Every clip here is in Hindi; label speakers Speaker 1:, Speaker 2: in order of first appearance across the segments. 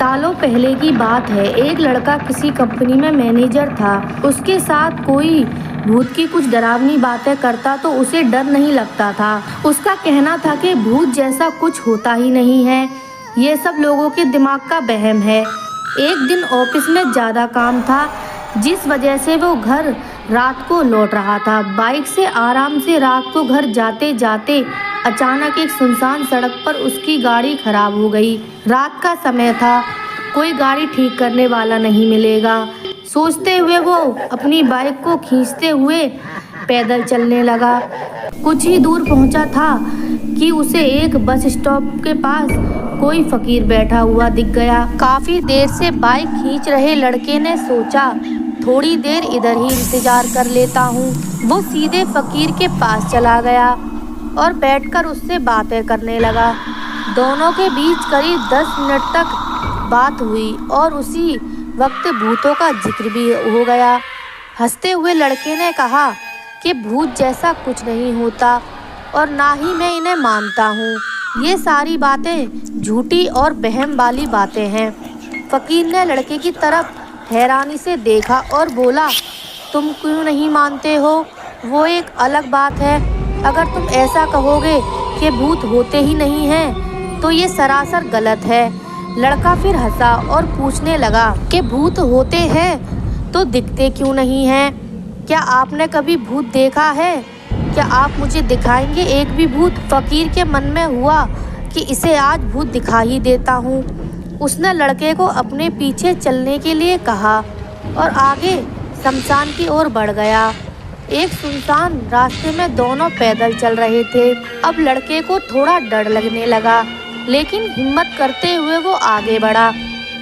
Speaker 1: सालों पहले की बात है। एक लड़का किसी कंपनी में मैनेजर था। उसके साथ कोई भूत की कुछ डरावनी बातें करता तो उसे डर नहीं लगता था। उसका कहना था कि भूत जैसा कुछ होता ही नहीं है, ये सब लोगों के दिमाग का वहम है। एक दिन ऑफिस में ज़्यादा काम था, जिस वजह से वो घर रात को लौट रहा था। बाइक से आराम से रात को घर जाते जाते अचानक एक सुनसान सड़क पर उसकी गाड़ी खराब हो गई। रात का समय था, कोई गाड़ी ठीक करने वाला नहीं मिलेगा। सोचते हुए वो अपनी बाइक को खींचते हुए पैदल चलने लगा। कुछ ही दूर पहुंचा था कि उसे एक बस स्टॉप के पास कोई फकीर बैठा हुआ दिख गया। काफी देर से बाइक खींच रहे लड़के ने सोचा, थोड़ी देर इधर ही इंतजार कर लेता हूँ। वो सीधे फकीर के पास चला गया और बैठकर उससे बातें करने लगा। दोनों के बीच करीब 10 मिनट तक बात हुई और उसी वक्त भूतों का जिक्र भी हो गया। हंसते हुए लड़के ने कहा कि भूत जैसा कुछ नहीं होता और ना ही मैं इन्हें मानता हूँ। ये सारी बातें झूठी और वहम वाली बातें हैं। फकीर ने लड़के की तरफ हैरानी से देखा और बोला, तुम क्यों नहीं मानते हो? वो एक अलग बात है। अगर तुम ऐसा कहोगे कि भूत होते ही नहीं हैं, तो ये सरासर गलत है। लड़का फिर हंसा और पूछने लगा कि भूत होते हैं तो दिखते क्यों नहीं हैं? क्या आपने कभी भूत देखा है? क्या आप मुझे दिखाएंगे एक भी भूत? फकीर के मन में हुआ कि इसे आज भूत दिखा ही देता हूँ। उसने लड़के को अपने पीछे चलने के लिए कहा और आगे शमशान की ओर बढ़ गया। एक सुनसान रास्ते में दोनों पैदल चल रहे थे। अब लड़के को थोड़ा डर लगने लगा, लेकिन हिम्मत करते हुए वो आगे बढ़ा।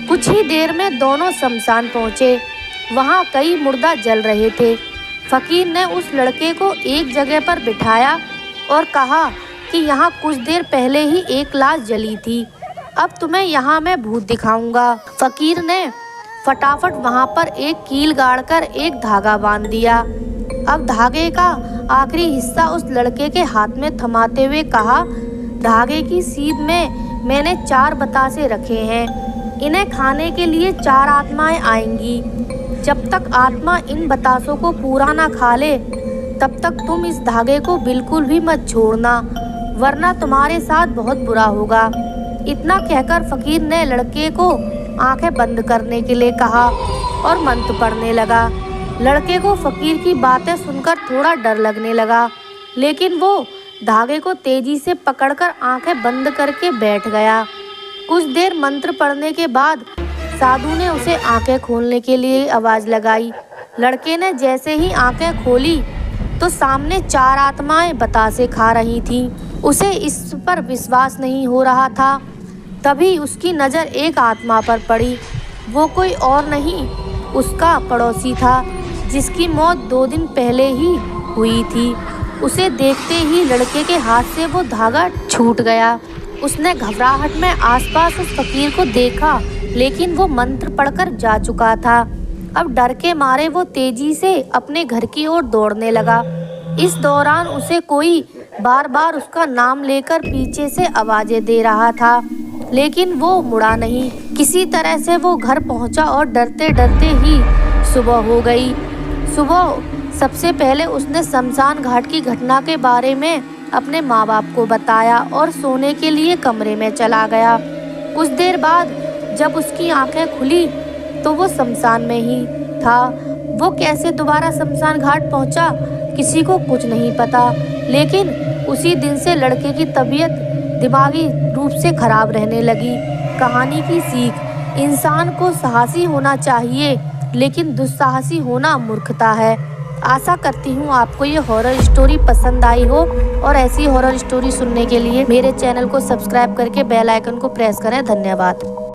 Speaker 1: कुछ ही देर में दोनों शमशान पहुँचे। वहाँ कई मुर्दा जल रहे थे। फकीर ने उस लड़के को एक जगह पर बिठाया और कहा कि यहाँ कुछ देर पहले ही एक लाश जली थी। अब तुम्हें यहाँ मैं भूत दिखाऊंगा। फकीर ने फटाफट वहाँ पर एक कील गाड़कर एक धागा बांध दिया। अब धागे का आखिरी हिस्सा उस लड़के के हाथ में थमाते हुए कहा, धागे की सीध में मैंने 4 बतासे रखे हैं। इन्हें खाने के लिए 4 आत्माएं आएंगी। जब तक आत्मा इन बतासों को पूरा ना खा ले, तब तक तुम इस धागे को बिल्कुल भी मत छोड़ना, वरना तुम्हारे साथ बहुत बुरा होगा। इतना कहकर फकीर ने लड़के को आंखें बंद करने के लिए कहा और मंत्र पढ़ने लगा। लड़के को फकीर की बातें सुनकर थोड़ा डर लगने लगा, लेकिन वो धागे को तेजी से पकड़कर आंखें बंद करके बैठ गया। कुछ देर मंत्र पढ़ने के बाद साधु ने उसे आंखें खोलने के लिए आवाज़ लगाई। लड़के ने जैसे ही आंखें खोली तो सामने 4 आत्माएं बतासे खा रही थीं। उसे इस पर विश्वास नहीं हो रहा था। तभी उसकी नज़र एक आत्मा पर पड़ी। वो कोई और नहीं, उसका पड़ोसी था, जिसकी मौत 2 दिन पहले ही हुई थी। उसे देखते ही लड़के के हाथ से वो धागा छूट गया। उसने घबराहट में आसपास उस फकीर को देखा, लेकिन वो मंत्र पढ़कर जा चुका था। अब डर के मारे वो तेजी से अपने घर की ओर दौड़ने लगा। इस दौरान उसे कोई बार बार उसका नाम लेकर पीछे से आवाज़ें दे रहा था, लेकिन वो मुड़ा नहीं। किसी तरह से वो घर पहुंचा और डरते डरते ही सुबह हो गई। सुबह सबसे पहले उसने शमशान घाट की घटना के बारे में अपने माँ बाप को बताया और सोने के लिए कमरे में चला गया। कुछ देर बाद जब उसकी आंखें खुली तो वो शमशान में ही था। वो कैसे दोबारा शमशान घाट पहुंचा, किसी को कुछ नहीं पता, लेकिन उसी दिन से लड़के की तबीयत दिमागी रूप से खराब रहने लगी। कहानी की सीख, इंसान को साहसी होना चाहिए, लेकिन दुस्साहसी होना मूर्खता है। आशा करती हूँ आपको ये हॉरर स्टोरी पसंद आई हो, और ऐसी हॉरर स्टोरी सुनने के लिए मेरे चैनल को सब्सक्राइब करके बेल आइकन को प्रेस करें। धन्यवाद।